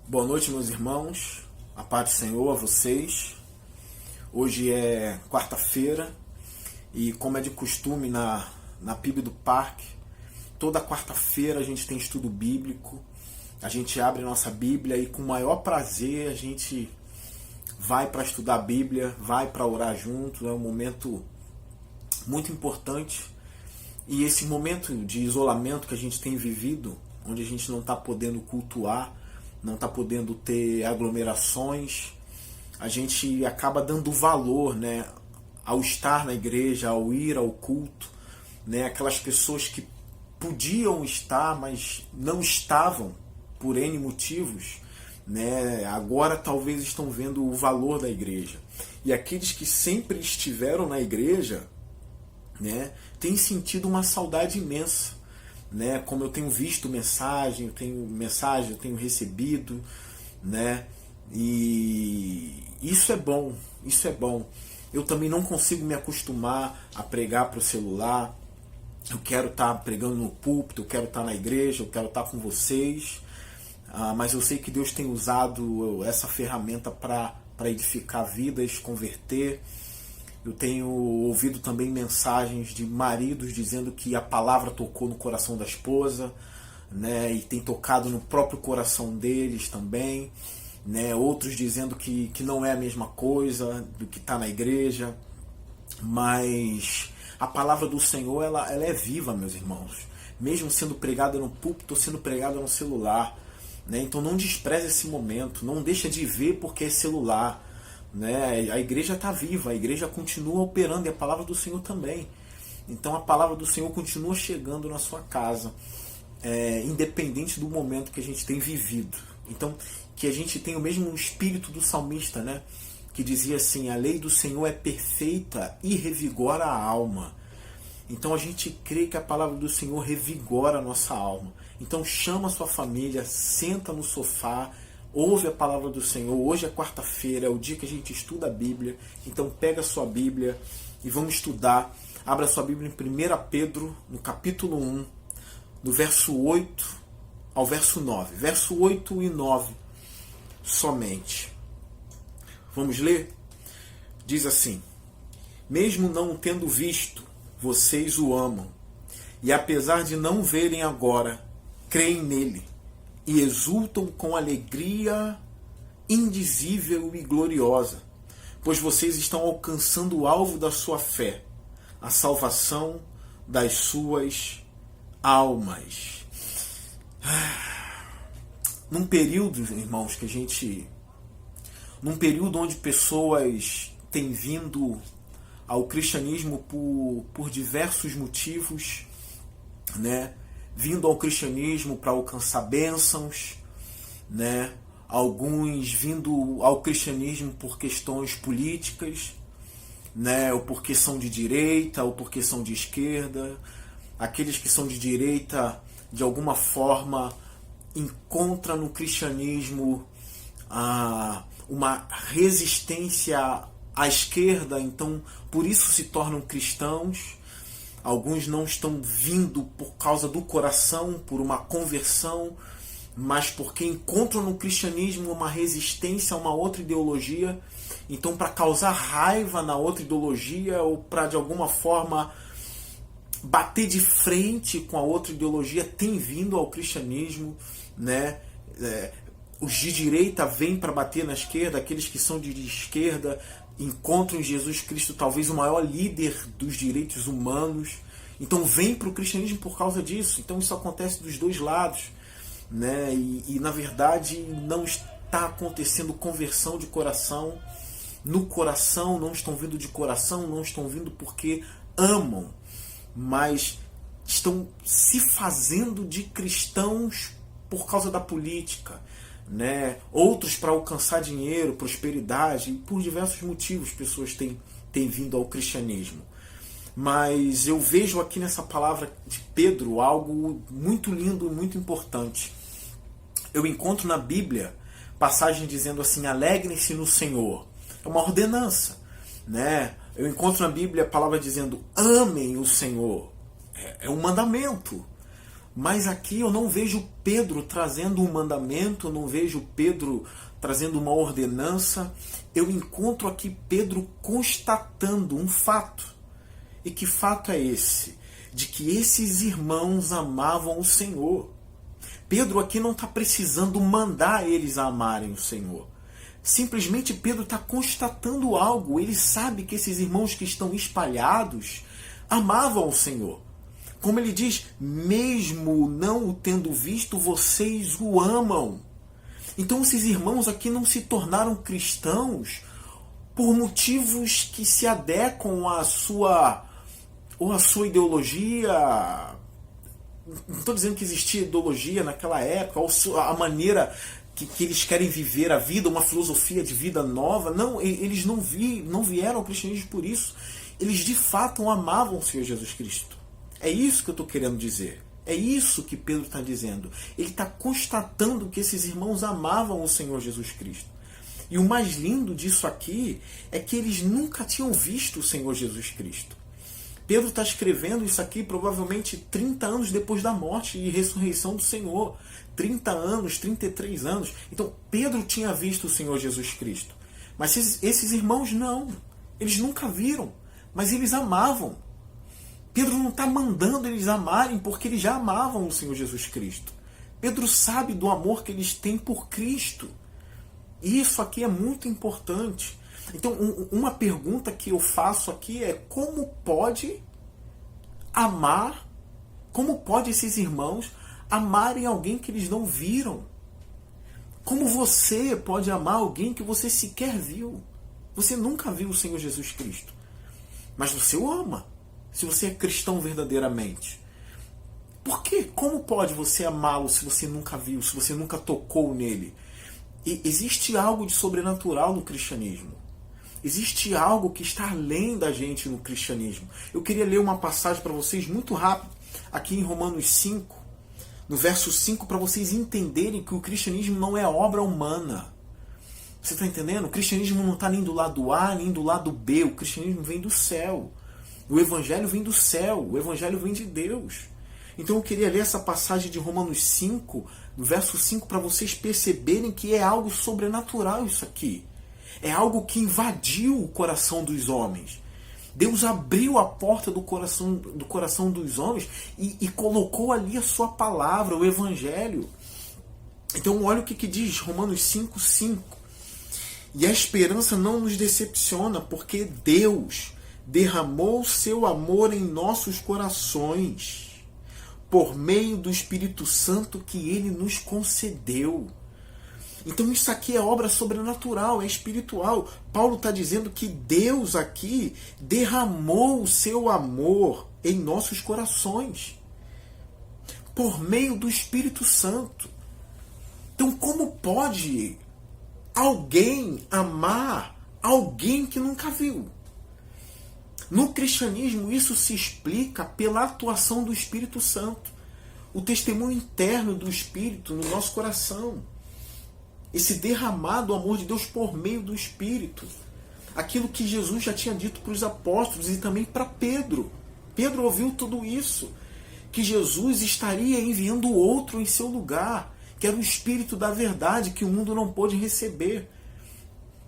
Boa noite, meus irmãos. A paz do Senhor a vocês. Hoje é quarta-feira e, como é de costume na PIB do Parque, toda quarta-feira a gente tem estudo bíblico. A gente abre nossa Bíblia e, com o maior prazer, a gente vai para estudar a Bíblia, vai para orar junto. É um momento muito importante. E esse momento de isolamento que a gente tem vivido, onde a gente não está podendo cultuar, não está podendo ter aglomerações, a gente acaba dando valor, né, ao estar na igreja, ao ir ao culto, né, aquelas pessoas que podiam estar, mas não estavam por N motivos, né, agora talvez estão vendo o valor da igreja. E aqueles que sempre estiveram na igreja, né, têm sentido uma saudade imensa. Né, como eu tenho visto eu tenho recebido, né, e isso é bom, isso é bom. Eu também não consigo me acostumar a pregar para o celular. Eu quero estar pregando no púlpito, eu quero estar na igreja, eu quero estar com vocês, mas eu sei que Deus tem usado essa ferramenta para edificar vidas, converter. Eu tenho ouvido também mensagens de maridos dizendo que a palavra tocou no coração da esposa, né, e tem tocado no próprio coração deles também, né, outros dizendo que não é a mesma coisa do que está na igreja, mas a palavra do Senhor ela é viva, meus irmãos, mesmo sendo pregada no púlpito ou sendo pregada no celular, né, então não despreze esse momento, não deixa de ver porque é celular. Né? A igreja está viva, a igreja continua operando e a palavra do Senhor também. Então a palavra do Senhor continua chegando na sua casa, independente do momento que a gente tem vivido. Então que a gente tem o mesmo espírito do salmista, né? Que dizia assim: a lei do Senhor é perfeita e revigora a alma. Então a gente crê que a palavra do Senhor revigora a nossa alma. Então chama a sua família, senta no sofá, ouve a palavra do Senhor. Hoje é quarta-feira, é o dia que a gente estuda a Bíblia. Então pega a sua Bíblia e vamos estudar. Abra a sua Bíblia em 1 Pedro, no capítulo 1, do verso 8 ao verso 9. Verso 8 e 9 somente. Vamos ler? Diz assim: mesmo não o tendo visto, vocês o amam. E apesar de não verem agora, creem nele e exultam com alegria indizível e gloriosa, pois vocês estão alcançando o alvo da sua fé, a salvação das suas almas. Num período, irmãos, num período onde pessoas têm vindo ao cristianismo por diversos motivos, né? Vindo ao cristianismo para alcançar bênçãos, né? Alguns vindo ao cristianismo por questões políticas, né? Ou porque são de direita, ou porque são de esquerda. Aqueles que são de direita, de alguma forma, encontram no cristianismo uma resistência à esquerda, então por isso se tornam cristãos. Alguns não estão vindo por causa do coração, por uma conversão, mas porque encontram no cristianismo uma resistência a uma outra ideologia. Então, para causar raiva na outra ideologia ou para, de alguma forma, bater de frente com a outra ideologia, tem vindo ao cristianismo, né? Os de direita vêm para bater na esquerda, aqueles que são de esquerda encontram em Jesus Cristo talvez o maior líder dos direitos humanos, então vem para o cristianismo por causa disso. Então isso acontece dos dois lados, né? E na verdade não está acontecendo conversão de coração. No coração, não estão vindo de coração, não estão vindo porque amam, mas estão se fazendo de cristãos por causa da política, né? Outros para alcançar dinheiro, prosperidade, por diversos motivos pessoas têm vindo ao cristianismo. Mas eu vejo aqui nessa palavra de Pedro algo muito lindo e muito importante. Eu encontro na Bíblia passagem dizendo assim: alegrem-se no Senhor. É uma ordenança, né? Eu encontro na Bíblia a palavra dizendo amem o Senhor. É um mandamento. Mas aqui eu não vejo Pedro trazendo um mandamento, eu não vejo Pedro trazendo uma ordenança. Eu encontro aqui Pedro constatando um fato. E que fato é esse? De que esses irmãos amavam o Senhor. Pedro aqui não está precisando mandar eles a amarem o Senhor. Simplesmente Pedro está constatando algo. Ele sabe que esses irmãos que estão espalhados amavam o Senhor. Como ele diz, mesmo não o tendo visto, vocês o amam. Então esses irmãos aqui não se tornaram cristãos por motivos que se adequam à sua ideologia. Não estou dizendo que existia ideologia naquela época, ou a maneira que eles querem viver a vida, uma filosofia de vida nova. Não, eles não vieram ao cristianismo por isso. Eles de fato amavam o Senhor Jesus Cristo. É isso que eu estou querendo dizer. É isso que Pedro está dizendo. Ele está constatando que esses irmãos amavam o Senhor Jesus Cristo. E o mais lindo disso aqui é que eles nunca tinham visto o Senhor Jesus Cristo. Pedro está escrevendo isso aqui provavelmente 30 anos depois da morte e ressurreição do Senhor. 30 anos, 33 anos. Então Pedro tinha visto o Senhor Jesus Cristo. Mas esses irmãos não. Eles nunca viram. Mas eles amavam. Pedro não está mandando eles amarem porque eles já amavam o Senhor Jesus Cristo. Pedro sabe do amor que eles têm por Cristo. E isso aqui é muito importante. Então, uma pergunta que eu faço aqui é: como pode amar, como pode esses irmãos amarem alguém que eles não viram? Como você pode amar alguém que você sequer viu? Você nunca viu o Senhor Jesus Cristo. Mas você o ama. Se você é cristão verdadeiramente. Por quê? Como pode você amá-lo se você nunca viu, se você nunca tocou nele? E existe algo de sobrenatural no cristianismo. Existe algo que está além da gente no cristianismo. Eu queria ler uma passagem para vocês muito rápido, aqui em Romanos 5, no verso 5, para vocês entenderem que o cristianismo não é obra humana. Você está entendendo? O cristianismo não está nem do lado A, nem do lado B. O cristianismo vem do céu. O evangelho vem do céu. O evangelho vem de Deus. Então eu queria ler essa passagem de Romanos 5, no verso 5, para vocês perceberem que é algo sobrenatural isso aqui. É algo que invadiu o coração dos homens. Deus abriu a porta do coração dos homens e colocou ali a sua palavra, o evangelho. Então olha o que diz Romanos 5, 5. E a esperança não nos decepciona, porque Deus derramou seu amor em nossos corações por meio do Espírito Santo que Ele nos concedeu. Então isso aqui é obra sobrenatural, é espiritual. Paulo está dizendo que Deus aqui derramou o seu amor em nossos corações por meio do Espírito Santo. Então como pode alguém amar alguém que nunca viu? No cristianismo, isso se explica pela atuação do Espírito Santo. O testemunho interno do Espírito no nosso coração. Esse derramado amor de Deus por meio do Espírito. Aquilo que Jesus já tinha dito para os apóstolos e também para Pedro. Pedro ouviu tudo isso. Que Jesus estaria enviando outro em seu lugar. Que era o Espírito da verdade que o mundo não pôde receber.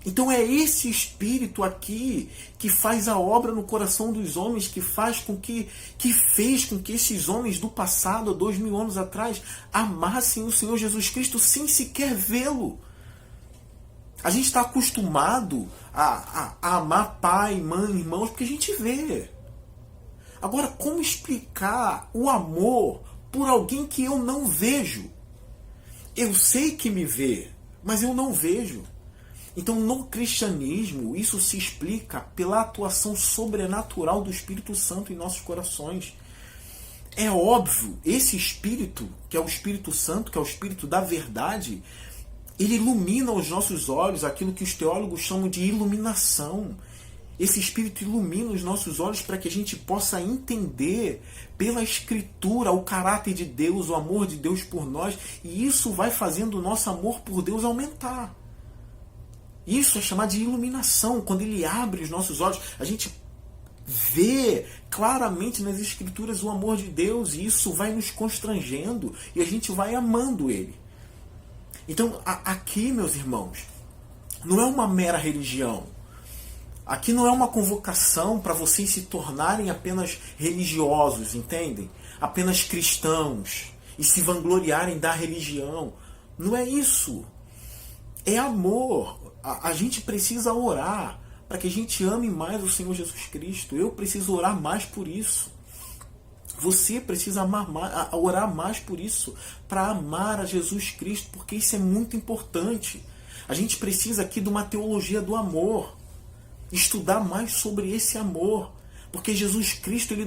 Então é esse Espírito aqui que faz a obra no coração dos homens, que fez com que esses homens do passado, há 2000 anos atrás, amassem o Senhor Jesus Cristo sem sequer vê-lo. A gente está acostumado a amar pai, mãe, irmãos, porque a gente vê. Agora, como explicar o amor por alguém que eu não vejo? Eu sei que me vê, mas eu não vejo. Então, no cristianismo, isso se explica pela atuação sobrenatural do Espírito Santo em nossos corações. É óbvio, esse Espírito, que é o Espírito Santo, que é o Espírito da verdade, ele ilumina os nossos olhos, aquilo que os teólogos chamam de iluminação. Esse Espírito ilumina os nossos olhos para que a gente possa entender pela Escritura o caráter de Deus, o amor de Deus por nós, e isso vai fazendo o nosso amor por Deus aumentar. Isso é chamado de iluminação. Quando Ele abre os nossos olhos, a gente vê claramente nas Escrituras o amor de Deus, e isso vai nos constrangendo e a gente vai amando Ele. Então, aqui, meus irmãos, não é uma mera religião. Aqui não é uma convocação para vocês se tornarem apenas religiosos, entendem? Apenas cristãos e se vangloriarem da religião. Não é isso. É amor. A gente precisa orar para que a gente ame mais o Senhor Jesus Cristo. Eu preciso orar mais por isso. Você precisa orar mais por isso, para amar a Jesus Cristo, porque isso é muito importante. A gente precisa aqui de uma teologia do amor, estudar mais sobre esse amor, porque Jesus Cristo ele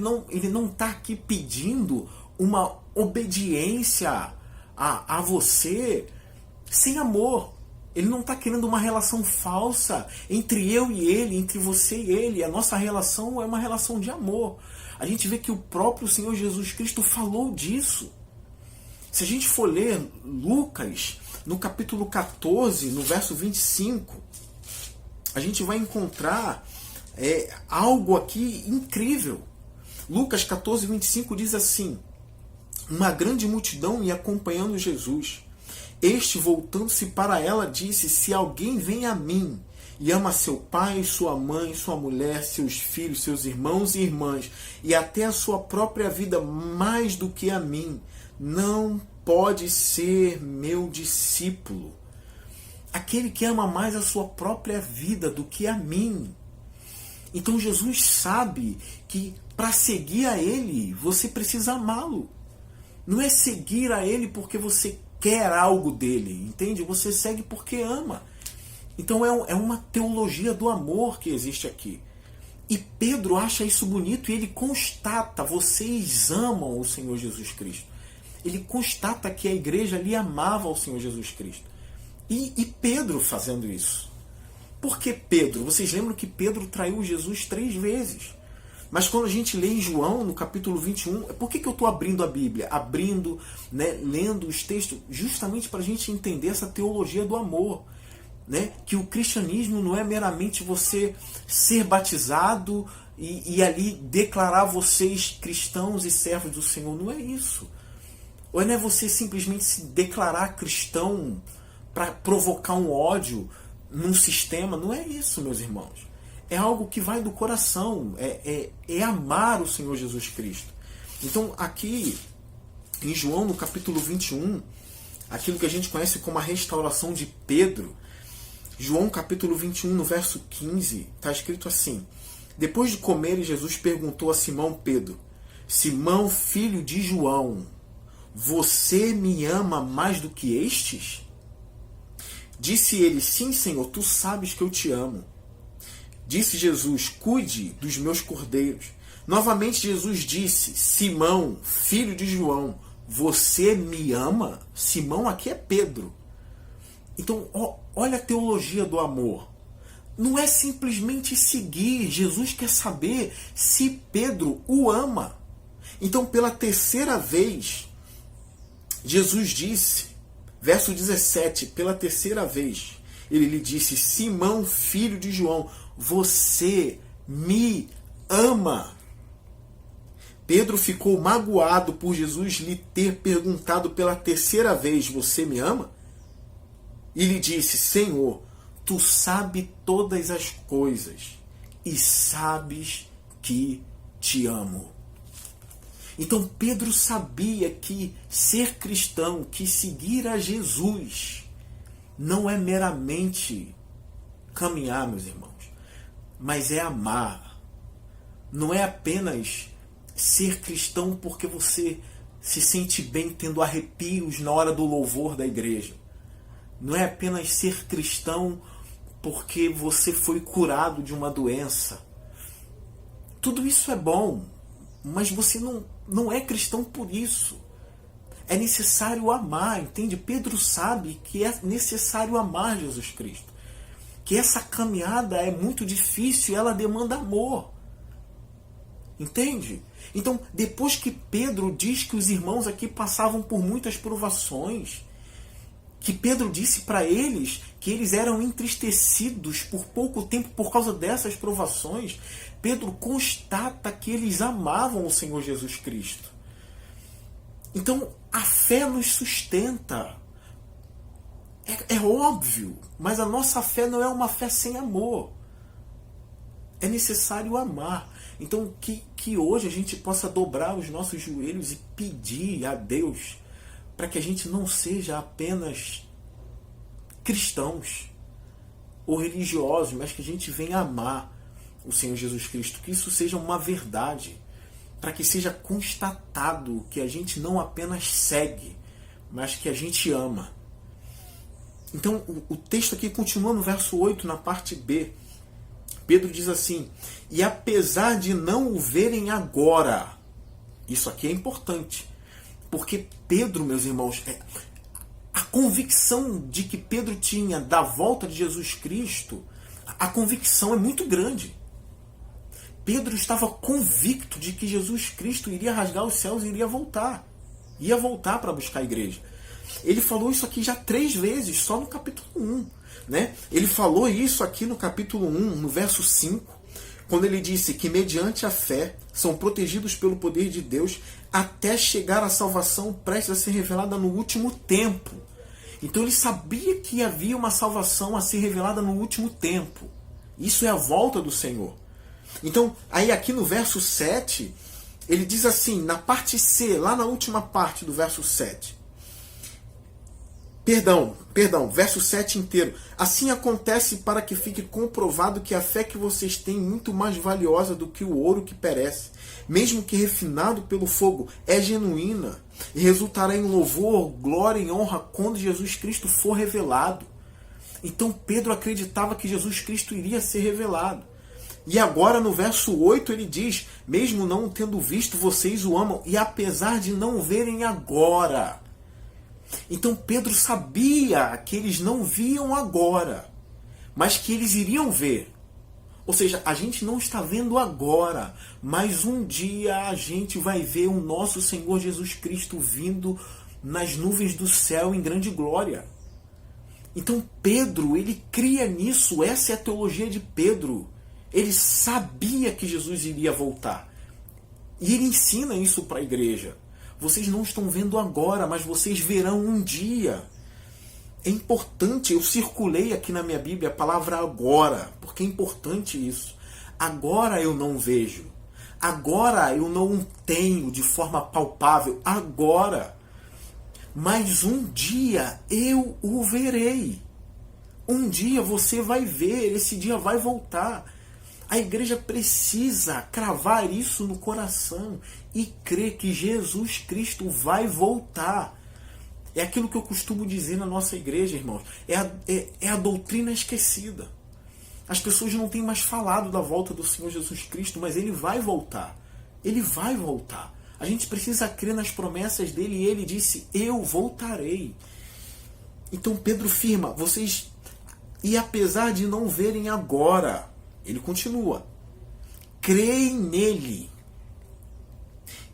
não está aqui pedindo uma obediência a você sem amor. Ele não está querendo uma relação falsa entre eu e ele, entre você e ele. A nossa relação é uma relação de amor. A gente vê que o próprio Senhor Jesus Cristo falou disso. Se a gente for ler Lucas, no capítulo 14, no verso 25, a gente vai encontrar algo aqui incrível. Lucas 14, 25 diz assim: uma grande multidão ia acompanhando Jesus. Este, voltando-se para ela, disse: se alguém vem a mim e ama seu pai, sua mãe, sua mulher, seus filhos, seus irmãos e irmãs, e até a sua própria vida mais do que a mim, não pode ser meu discípulo. Aquele que ama mais a sua própria vida do que a mim. Então Jesus sabe que para seguir a Ele, você precisa amá-lo. Não é seguir a Ele porque você quer algo dele, entende? Você segue porque ama. Então é uma teologia do amor que existe aqui. E Pedro acha isso bonito e ele constata: vocês amam o Senhor Jesus Cristo. Ele constata que a igreja ali amava o Senhor Jesus Cristo. E Pedro fazendo isso. Por que Pedro? Vocês lembram que Pedro traiu Jesus 3 vezes. Mas quando a gente lê em João, no capítulo 21, por que eu estou abrindo a Bíblia? Abrindo, lendo os textos, justamente para a gente entender essa teologia do amor. Que o cristianismo não é meramente você ser batizado e ali declarar vocês cristãos e servos do Senhor. Não é isso. Ou não é você simplesmente se declarar cristão para provocar um ódio num sistema. Não é isso, meus irmãos. É algo que vai do coração, é amar o Senhor Jesus Cristo. Então aqui em João, no capítulo 21, aquilo que a gente conhece como a restauração de Pedro, João capítulo 21, no verso 15, está escrito assim: depois de comer, Jesus perguntou a Simão Pedro: Simão, filho de João, você me ama mais do que estes? Disse ele: sim, Senhor, tu sabes que eu te amo. Disse Jesus: cuide dos meus cordeiros. Novamente Jesus disse: Simão, filho de João, você me ama? Simão aqui é Pedro. Então, olha a teologia do amor. Não é simplesmente seguir. Jesus quer saber se Pedro o ama. Então, pela terceira vez, Jesus disse, verso 17, pela terceira vez, ele lhe disse: Simão, filho de João, você me ama? Pedro ficou magoado por Jesus lhe ter perguntado pela terceira vez: você me ama? E lhe disse: Senhor, tu sabes todas as coisas e sabes que te amo. Então Pedro sabia que ser cristão, que seguir a Jesus, não é meramente caminhar, meus irmãos, mas é amar. Não é apenas ser cristão porque você se sente bem tendo arrepios na hora do louvor da igreja. Não é apenas ser cristão porque você foi curado de uma doença. Tudo isso é bom, mas você não é cristão por isso. É necessário amar, entende? Pedro sabe que é necessário amar Jesus Cristo. Que essa caminhada é muito difícil e ela demanda amor. Entende? Então, depois que Pedro diz que os irmãos aqui passavam por muitas provações, que Pedro disse para eles que eles eram entristecidos por pouco tempo por causa dessas provações. Pedro constata que eles amavam o Senhor Jesus Cristo. Então, a fé nos sustenta. É óbvio, mas a nossa fé não é uma fé sem amor. É necessário amar. Então, que hoje a gente possa dobrar os nossos joelhos e pedir a Deus para que a gente não seja apenas cristãos ou religiosos, mas que a gente venha amar o Senhor Jesus Cristo. Que isso seja uma verdade, para que seja constatado que a gente não apenas segue, mas que a gente ama. Então, o texto aqui continua no verso 8, na parte B. Pedro diz assim: e apesar de não o verem agora, isso aqui é importante, porque Pedro, meus irmãos, a convicção de que Pedro tinha da volta de Jesus Cristo, a convicção é muito grande. Pedro estava convicto de que Jesus Cristo iria rasgar os céus e iria voltar para buscar a igreja. Ele falou isso aqui já 3 vezes, só no capítulo 1. Né? Ele falou isso aqui no capítulo 1, no verso 5, quando ele disse que mediante a fé são protegidos pelo poder de Deus até chegar à salvação prestes a ser revelada no último tempo. Então ele sabia que havia uma salvação a ser revelada no último tempo. Isso é a volta do Senhor. Então, aí aqui no verso 7, ele diz assim, na parte C, lá na última parte do verso 7. Perdão, verso 7 inteiro. Assim acontece para que fique comprovado que a fé que vocês têm é muito mais valiosa do que o ouro que perece, mesmo que refinado pelo fogo, é genuína e resultará em louvor, glória e honra quando Jesus Cristo for revelado. Então Pedro acreditava que Jesus Cristo iria ser revelado. E agora no verso 8 ele diz, mesmo não tendo visto, vocês o amam, e apesar de não o verem agora. Então Pedro sabia que eles não viam agora, mas que eles iriam ver. Ou seja, a gente não está vendo agora, mas um dia a gente vai ver o nosso Senhor Jesus Cristo vindo nas nuvens do céu em grande glória. Então Pedro, ele cria nisso, essa é a teologia de Pedro. Ele sabia que Jesus iria voltar. E ele ensina isso para a igreja. Vocês não estão vendo agora, mas vocês verão um dia. É importante, eu circulei aqui na minha Bíblia a palavra agora, porque é importante isso. Agora eu não vejo. Agora eu não o tenho de forma palpável. Agora. Mas um dia eu o verei. Um dia você vai ver, esse dia vai voltar. A igreja precisa cravar isso no coração e crer que Jesus Cristo vai voltar. É aquilo que eu costumo dizer na nossa igreja, irmãos. É a doutrina esquecida. As pessoas não têm mais falado da volta do Senhor Jesus Cristo, mas Ele vai voltar. Ele vai voltar. A gente precisa crer nas promessas dele e Ele disse, eu voltarei. Então Pedro firma, vocês... E apesar de não verem agora... Ele continua. Creem nele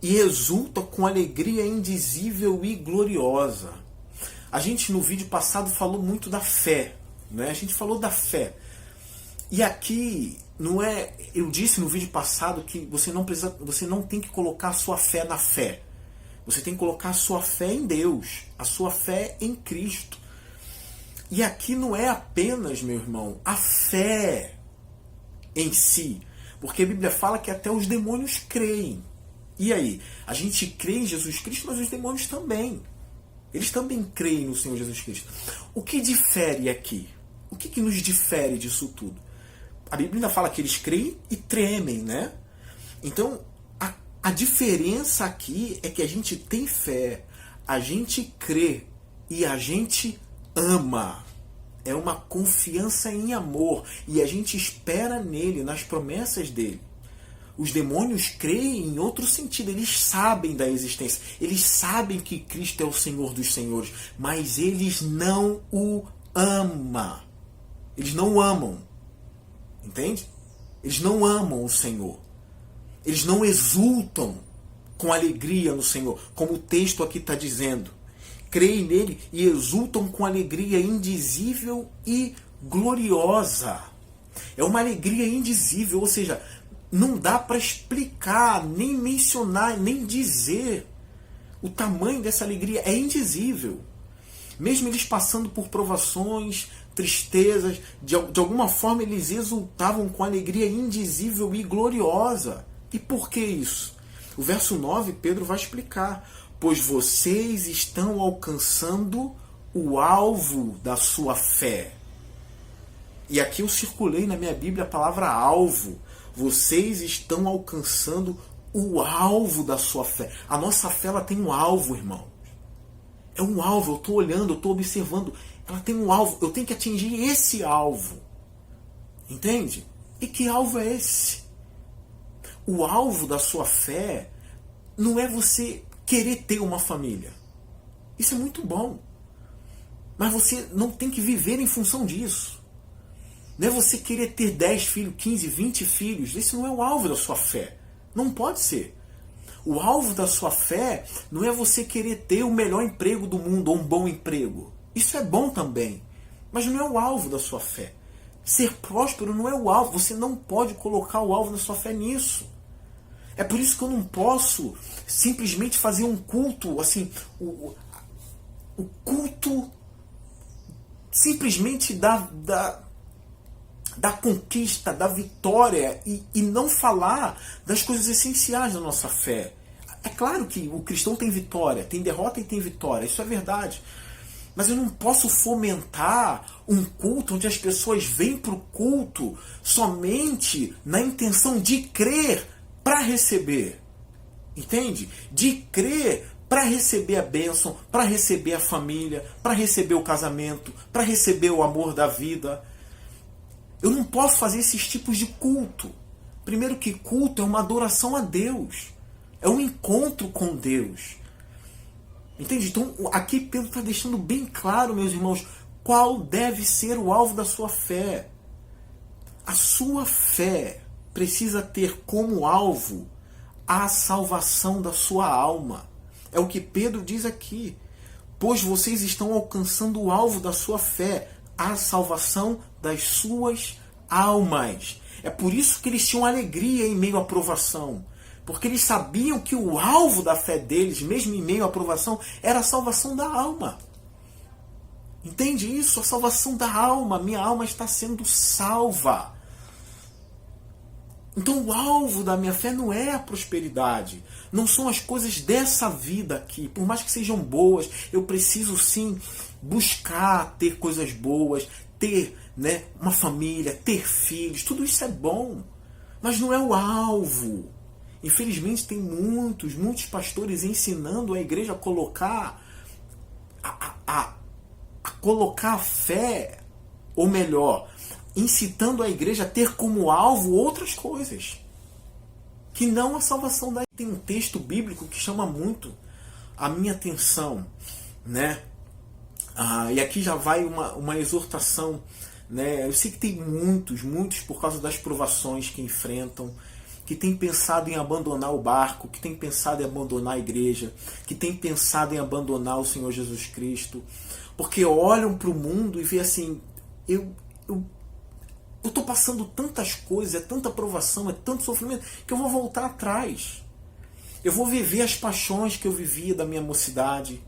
e exulta com alegria indizível e gloriosa. A gente no vídeo passado falou muito da fé, né? A gente falou da fé. E aqui não é, eu disse no vídeo passado que você não tem que colocar a sua fé na fé. Você tem que colocar a sua fé em Deus, a sua fé em Cristo. E aqui não é apenas, meu irmão, a fé em si, porque a Bíblia fala que até os demônios creem. E aí? A gente crê em Jesus Cristo, mas os demônios também. Eles também creem no Senhor Jesus Cristo. O que difere aqui? O que nos difere disso tudo? A Bíblia ainda fala que eles creem e tremem, né? Então, a diferença aqui é que a gente tem fé, a gente crê e a gente ama. É uma confiança em amor. E a gente espera nele, nas promessas dele. Os demônios creem em outro sentido. Eles sabem da existência. Eles sabem que Cristo é o Senhor dos Senhores. Mas eles não o amam. Eles não o amam. Entende? Eles não amam o Senhor. Eles não exultam com alegria no Senhor. Como o texto aqui está dizendo. creem nele e exultam com alegria indizível e gloriosa. É uma alegria indizível, ou seja, não dá para explicar, nem mencionar, nem dizer. O tamanho dessa alegria é indizível. Mesmo eles passando por provações, tristezas, de alguma forma eles exultavam com alegria indizível e gloriosa. E por que isso? O verso 9, Pedro vai explicar. Pois vocês estão alcançando o alvo da sua fé. E aqui eu circulei na minha Bíblia a palavra alvo. Vocês estão alcançando o alvo da sua fé. A nossa fé, ela tem um alvo, irmão. É um alvo, eu estou olhando, eu estou observando. Ela tem um alvo, eu tenho que atingir esse alvo. Entende? E que alvo é esse? O alvo da sua fé não é você querer ter uma família. Isso é muito bom. Mas você não tem que viver em função disso. Não é você querer ter 10 filhos, 15, 20 filhos. Esse não é o alvo da sua fé. Não pode ser. O alvo da sua fé não é você querer ter o melhor emprego do mundo ou um bom emprego. Isso é bom também. Mas não é o alvo da sua fé. Ser próspero não é o alvo. Você não pode colocar o alvo da sua fé nisso. É por isso que eu não posso simplesmente fazer um culto, assim, o culto simplesmente da conquista, da vitória e não falar das coisas essenciais da nossa fé. É claro que o cristão tem vitória, tem derrota e tem vitória, isso é verdade. Mas eu não posso fomentar um culto onde as pessoas vêm para o culto somente na intenção de crer para receber. Entende? De crer para receber a bênção, para receber a família, para receber o casamento, para receber o amor da vida. Eu não posso fazer esses tipos de culto. Primeiro que culto é uma adoração a Deus. É um encontro com Deus. Entende? Então aqui Pedro está deixando bem claro, meus irmãos, qual deve ser o alvo da sua fé. A sua fé precisa ter como alvo a salvação da sua alma. É o que Pedro diz aqui. Pois vocês estão alcançando o alvo da sua fé, a salvação das suas almas. É por isso que eles tinham alegria em meio à provação. Porque eles sabiam que o alvo da fé deles, mesmo em meio à provação, era a salvação da alma. Entende isso? A salvação da alma. Minha alma está sendo salva. Então o alvo da minha fé não é a prosperidade. Não são as coisas dessa vida aqui. Por mais que sejam boas, eu preciso sim buscar ter coisas boas, ter, né, uma família, ter filhos. Tudo isso é bom. Mas não é o alvo. Infelizmente tem muitos pastores ensinando a igreja a colocar colocar a fé, ou melhor, incitando a igreja a ter como alvo outras coisas, que não a salvação da... Tem um texto bíblico que chama muito a minha atenção, né? E aqui já vai uma exortação, né? Eu sei que tem muitos, por causa das provações que enfrentam, que tem pensado em abandonar o barco, que tem pensado em abandonar a igreja, que tem pensado em abandonar o Senhor Jesus Cristo, porque olham para o mundo e vê assim, eu estou passando tantas coisas, é tanta provação, é tanto sofrimento, que eu vou voltar atrás. Eu vou viver as paixões que eu vivia da minha mocidade.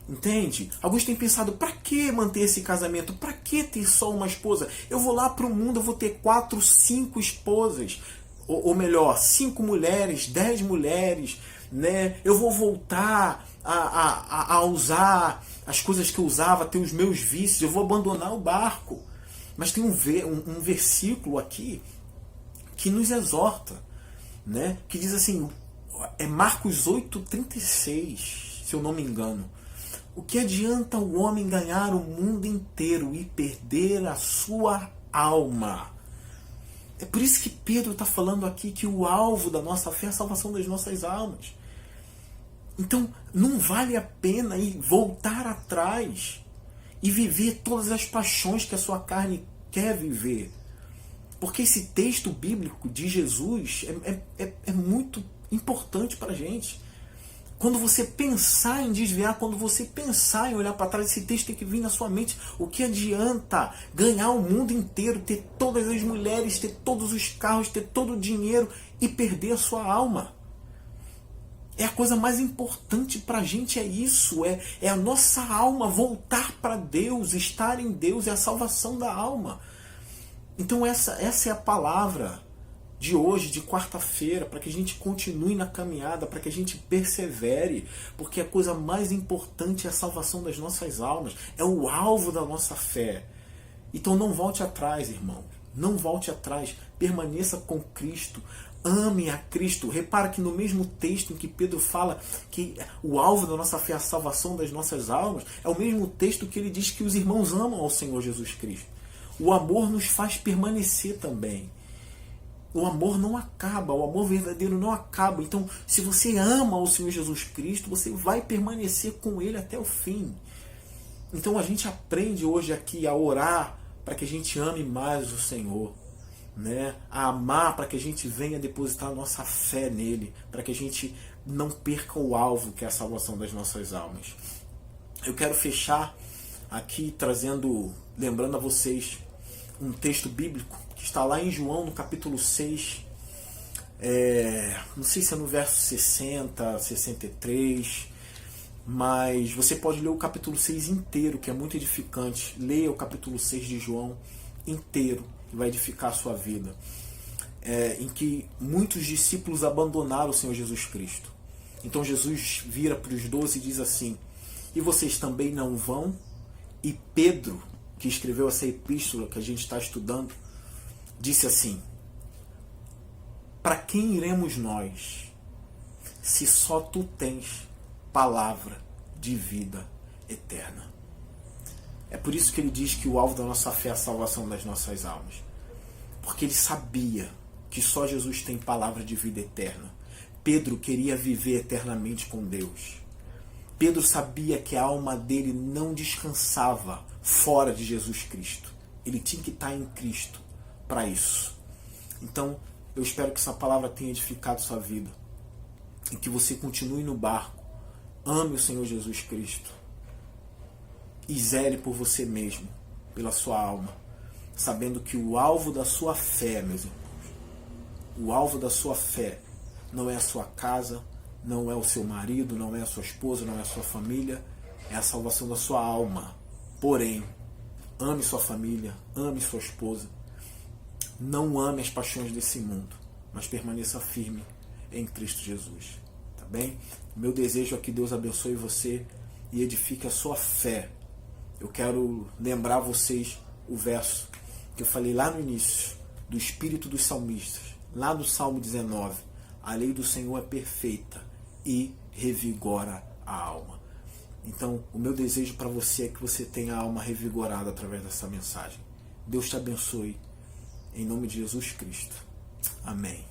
Entende? Alguns têm pensado, para que manter esse casamento? Para que ter só uma esposa? Eu vou lá para o mundo, eu vou ter 4, 5 esposas. Ou melhor, 5 mulheres, 10 mulheres. Né? Eu vou voltar a usar as coisas que eu usava, ter os meus vícios. Eu vou abandonar o barco. Mas tem um versículo aqui que nos exorta, né? Que diz assim, é Marcos 8,36, se eu não me engano. O que adianta o homem ganhar o mundo inteiro e perder a sua alma? É por isso que Pedro está falando aqui que o alvo da nossa fé é a salvação das nossas almas. Então não vale a pena ir voltar atrás e viver todas as paixões que a sua carne quer viver. Porque esse texto bíblico de Jesus é muito importante para a gente. Quando você pensar em desviar, quando você pensar em olhar para trás, esse texto tem que vir na sua mente. O que adianta ganhar o mundo inteiro, ter todas as mulheres, ter todos os carros, ter todo o dinheiro e perder a sua alma? É a coisa mais importante para a gente, é isso. É a nossa alma voltar para Deus, estar em Deus, é a salvação da alma. Então essa é a palavra de hoje, de quarta-feira, para que a gente continue na caminhada, para que a gente persevere, porque a coisa mais importante é a salvação das nossas almas, é o alvo da nossa fé. Então não volte atrás, irmão, não volte atrás, permaneça com Cristo, ame a Cristo. Repara que no mesmo texto em que Pedro fala que o alvo da nossa fé é a salvação das nossas almas, é o mesmo texto que ele diz que os irmãos amam ao Senhor Jesus Cristo. O amor nos faz permanecer também. O amor não acaba, o amor verdadeiro não acaba. Então, se você ama o Senhor Jesus Cristo, você vai permanecer com Ele até o fim. Então, a gente aprende hoje aqui a orar para que a gente ame mais o Senhor, né? A amar para que a gente venha depositar a nossa fé nele, para que a gente não perca o alvo, que é a salvação das nossas almas. Eu quero fechar aqui lembrando a vocês um texto bíblico que está lá em João, no capítulo 6, não sei se é no verso 60, 63, mas você pode ler o capítulo 6 inteiro, que é muito edificante. Leia o capítulo 6 de João inteiro, que vai edificar a sua vida. Em que muitos discípulos abandonaram o Senhor Jesus Cristo. Então Jesus vira para os 12 e diz assim: e vocês também não vão? E Pedro, que escreveu essa epístola que a gente está estudando, disse assim: para quem iremos nós, se só tu tens palavra de vida eterna? É por isso que ele diz que o alvo da nossa fé é a salvação das nossas almas. Porque ele sabia que só Jesus tem palavra de vida eterna. Pedro queria viver eternamente com Deus. Pedro sabia que a alma dele não descansava fora de Jesus Cristo. Ele tinha que estar em Cristo para isso. Então, eu espero que essa palavra tenha edificado sua vida. E que você continue no barco. Ame o Senhor Jesus Cristo. E zele por você mesmo, pela sua alma. Sabendo que o alvo da sua fé, meus irmãos, o alvo da sua fé não é a sua casa, não é o seu marido, não é a sua esposa, não é a sua família, é a salvação da sua alma. Porém, ame sua família, ame sua esposa, não ame as paixões desse mundo, mas permaneça firme em Cristo Jesus. Tá bem? Meu desejo é que Deus abençoe você e edifique a sua fé. Eu quero lembrar vocês o verso que eu falei lá no início, do espírito dos salmistas, lá no Salmo 19. A lei do Senhor é perfeita e revigora a alma. Então, o meu desejo para você é que você tenha a alma revigorada através dessa mensagem. Deus te abençoe, em nome de Jesus Cristo. Amém.